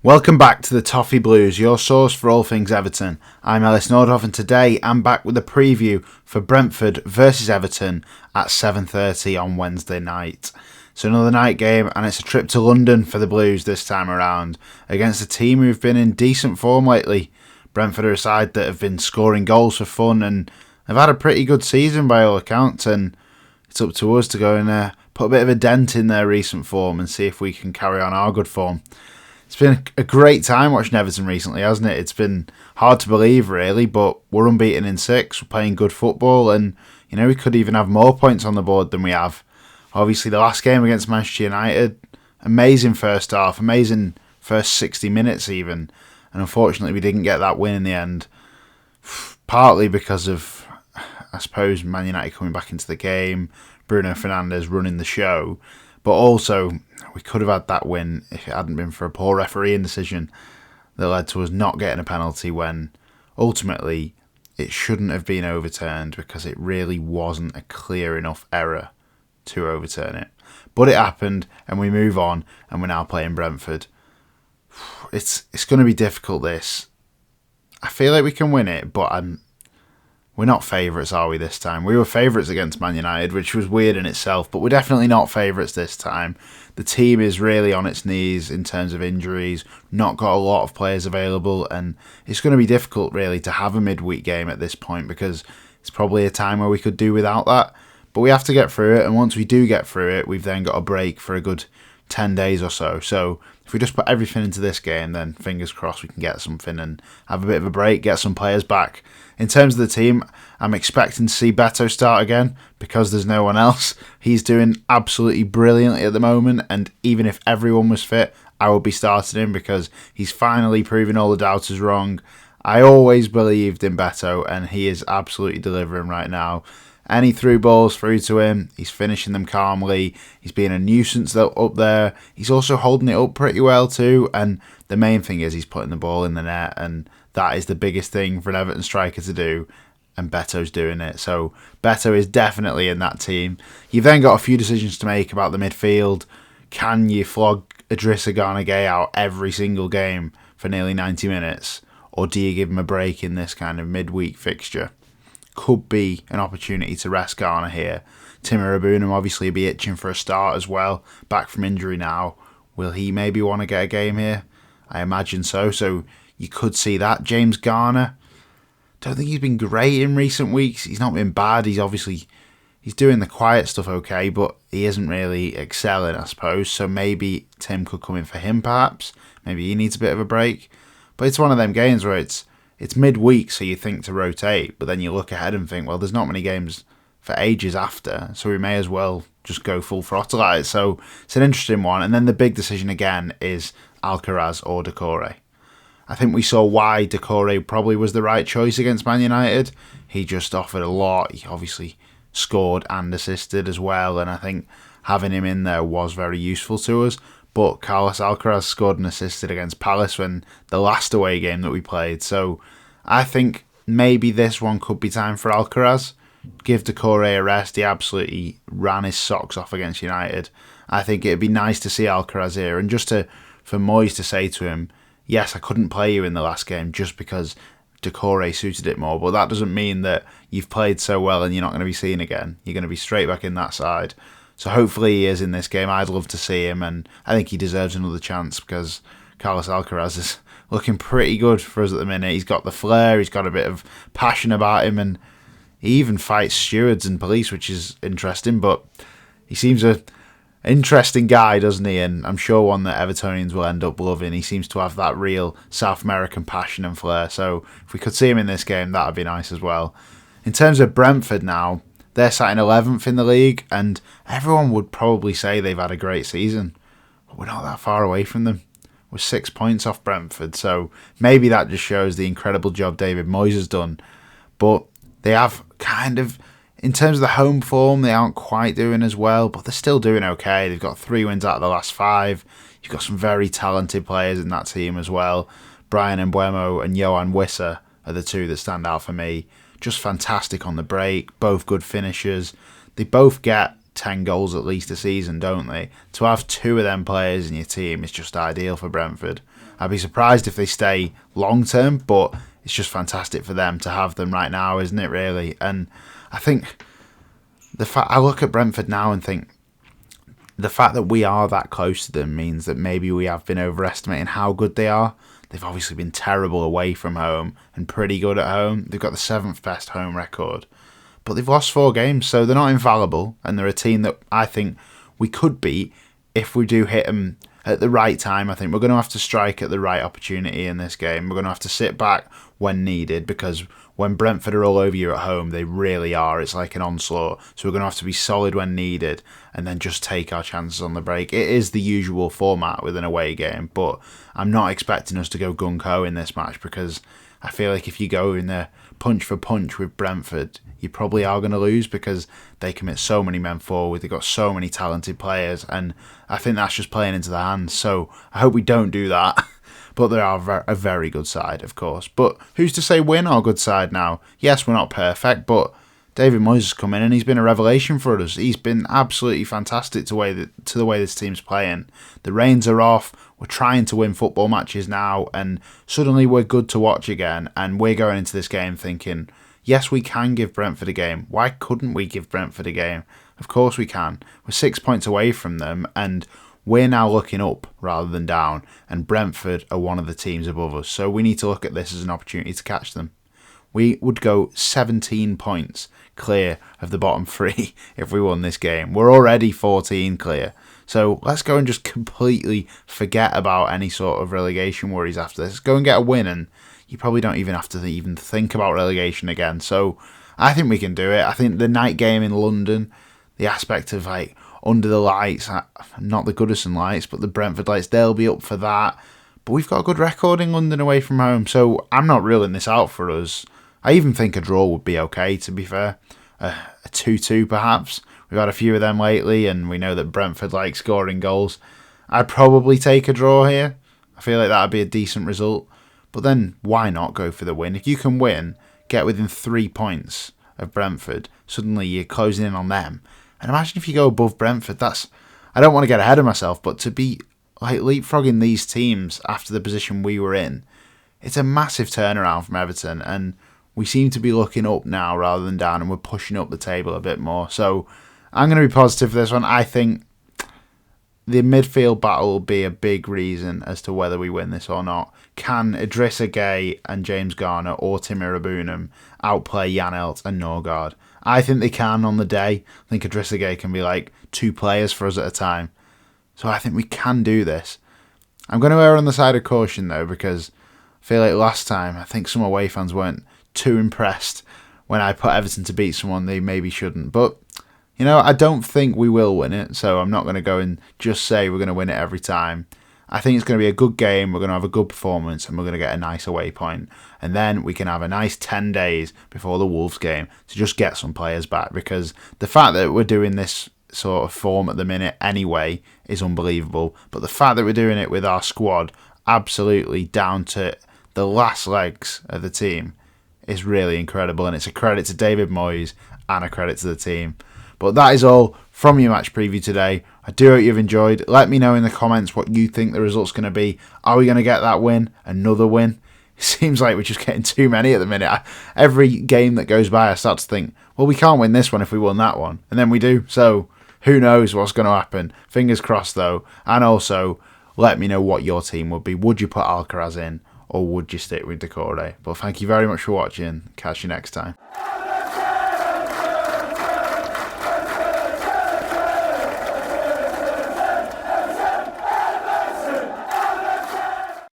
Welcome back to the Toffee Blues, your source for all things Everton. I'm Ellis and today I'm back with a preview for Brentford versus Everton at 7:30 on Wednesday night. So another night game, and it's a trip to London for the Blues this time around against a team who've been in decent form lately. Brentford are a side that have been scoring goals for fun and have had a pretty good season by all accounts, and it's up to us to go and put a bit of a dent in their recent form and see if we can carry on our good form. It's been a great time watching Everton recently, hasn't it? It's been hard to believe, really, but we're unbeaten in 6, we're playing good football, and we could even have more points on the board than we have. Obviously, the last game against Manchester United, amazing first half, amazing first 60 minutes even, and unfortunately we didn't get that win in the end, partly because of, I suppose, Man United coming back into the game, Bruno Fernandes running the show, but also we could have had that win if it hadn't been for a poor refereeing decision that led to us not getting a penalty when ultimately it shouldn't have been overturned because it really wasn't a clear enough error to overturn it. But it happened and we move on and we're now playing Brentford. It's going to be difficult, this. I feel like we can win it, but we're not favourites, are we, this time? We were favourites against Man United, which was weird in itself, but we're definitely not favourites this time. The team is really on its knees in terms of injuries, not got a lot of players available, and it's going to be difficult, really, to have a midweek game at this point because it's probably a time where we could do without that. But we have to get through it, and once we do get through it, we've then got a break for a good 10 days or so. So if we just put everything into this game, then fingers crossed we can get something and have a bit of a break, get some players back. In terms of the team, I'm expecting to see Beto start again because there's no one else. He's doing absolutely brilliantly at the moment, and even if everyone was fit, I would be starting him because he's finally proving all the doubters wrong. I always believed in Beto, and he is absolutely delivering right now. Any through balls through to him, he's finishing them calmly. He's being a nuisance up there. He's also holding it up pretty well too. And the main thing is he's putting the ball in the net, and that is the biggest thing for an Everton striker to do. And Beto's doing it. So Beto is definitely in that team. You've then got a few decisions to make about the midfield. Can you flog Idrissa Gana Gueye out every single game for nearly 90 minutes? Or do you give him a break in this kind of midweek fixture? Could be an opportunity to rest Garner here. Timur Abunam obviously be itching for a start as well, back from injury now. Will he maybe want to get a game here? I imagine so, so you could see that. James Garner, don't think he's been great in recent weeks. He's not been bad. He's doing the quiet stuff okay, but he isn't really excelling, I suppose. So maybe Tim could come in for him perhaps. Maybe he needs a bit of a break. But it's one of them games where it's midweek, so you think to rotate, but then you look ahead and think, well, there's not many games for ages after, so we may as well just go full throttle at it. So it's an interesting one. And then the big decision again is Alcaraz or Doucouré. I think we saw why Doucouré probably was the right choice against Man United. He just offered a lot. He obviously scored and assisted as well, and I think having him in there was very useful to us. But Carlos Alcaraz scored and assisted against Palace when the last away game that we played. So I think maybe this one could be time for Alcaraz. Give Doucouré a rest. He absolutely ran his socks off against United. I think it'd be nice to see Alcaraz here. And just for Moyes to say to him, yes, I couldn't play you in the last game just because Doucouré suited it more. But that doesn't mean that you've played so well and you're not going to be seen again. You're going to be straight back in that side. So hopefully he is in this game. I'd love to see him, and I think he deserves another chance because Carlos Alcaraz is looking pretty good for us at the minute. He's got the flair, he's got a bit of passion about him, and he even fights stewards and police, which is interesting, but he seems an interesting guy, doesn't he? And I'm sure one that Evertonians will end up loving. He seems to have that real South American passion and flair, so if we could see him in this game, that would be nice as well. In terms of Brentford now, they're sat in 11th in the league, and everyone would probably say they've had a great season. But we're not that far away from them. We're 6 points off Brentford, so maybe that just shows the incredible job David Moyes has done. But they have kind of, in terms of the home form, they aren't quite doing as well, but they're still doing okay. They've got 3 wins out of the last 5. You've got some very talented players in that team as well. Brian Mbeumo and Yohan Wissa are the 2 that stand out for me. Just fantastic on the break, both good finishers. They both get 10 goals at least a season, don't they? To have 2 of them players in your team is just ideal for Brentford. I'd be surprised if they stay long term, but it's just fantastic for them to have them right now, isn't it, really? And I think I look at Brentford now and think the fact that we are that close to them means that maybe we have been overestimating how good they are. They've obviously been terrible away from home and pretty good at home. They've got the 7th best home record, but they've lost 4 games, so they're not infallible, and they're a team that I think we could beat if we do hit them at the right time. I think we're going to have to strike at the right opportunity in this game. We're going to have to sit back when needed, because when Brentford are all over you at home, they really are. It's like an onslaught. So we're going to have to be solid when needed and then just take our chances on the break. It is the usual format with an away game, but I'm not expecting us to go gung-ho in this match, because I feel like if you go in there punch for punch with Brentford, you probably are going to lose, because they commit so many men forward. They've got so many talented players, and I think that's just playing into their hands. So I hope we don't do that. But they are a very good side, of course. But who's to say we're not a good side now? Yes, we're not perfect, but David Moyes has come in and he's been a revelation for us. He's been absolutely fantastic to the way this team's playing. The reins are off. We're trying to win football matches now, and suddenly we're good to watch again. And we're going into this game thinking, yes, we can give Brentford a game. Why couldn't we give Brentford a game? Of course we can. We're 6 points away from them, and we're now looking up rather than down, and Brentford are one of the teams above us, so we need to look at this as an opportunity to catch them. We would go 17 points clear of the bottom 3 if we won this game. We're already 14 clear, so let's go and just completely forget about any sort of relegation worries after this. Go and get a win, and you probably don't even have to even think about relegation again. So I think we can do it. I think the night game in London, the aspect of like under the lights, not the Goodison lights, but the Brentford lights, they'll be up for that. But we've got a good record in London away from home, so I'm not ruling this out for us. I even think a draw would be okay, to be fair. A 2-2 perhaps. We've had a few of them lately, and we know that Brentford like scoring goals. I'd probably take a draw here. I feel like that would be a decent result. But then why not go for the win? If you can win, get within 3 points of Brentford, suddenly you're closing in on them. And imagine if you go above Brentford. I don't want to get ahead of myself, but to be like leapfrogging these teams after the position we were in, it's a massive turnaround from Everton, and we seem to be looking up now rather than down, and we're pushing up the table a bit more. So I'm going to be positive for this one. I think the midfield battle will be a big reason as to whether we win this or not. Can Idrissa Gueye and James Garner or Tim Irabunam outplay Janelt and Norgard? I think they can on the day. I think Idrissa Gueye can be like 2 players for us at a time. So I think we can do this. I'm going to err on the side of caution though, because I feel like last time I think some away fans weren't too impressed when I put Everton to beat someone they maybe shouldn't. But, you know, I don't think we will win it, so I'm not going to go and just say we're going to win it every time. I think it's going to be a good game, we're going to have a good performance, and we're going to get a nice away point. And then we can have a nice 10 days before the Wolves game to just get some players back, because the fact that we're doing this sort of form at the minute anyway is unbelievable. But the fact that we're doing it with our squad absolutely down to the last legs of the team is really incredible, and it's a credit to David Moyes and a credit to the team. But that is all from your match preview today. I do hope you've enjoyed. Let me know in the comments what you think the result's going to be. Are we going to get that win? Another win? It seems like we're just getting too many at the minute. Every game that goes by, I start to think, well, we can't win this one if we won that one. And then we do. So who knows what's going to happen. Fingers crossed, though. And also, let me know what your team would be. Would you put Alcaraz in, or would you stick with Decore? But thank you very much for watching. Catch you next time.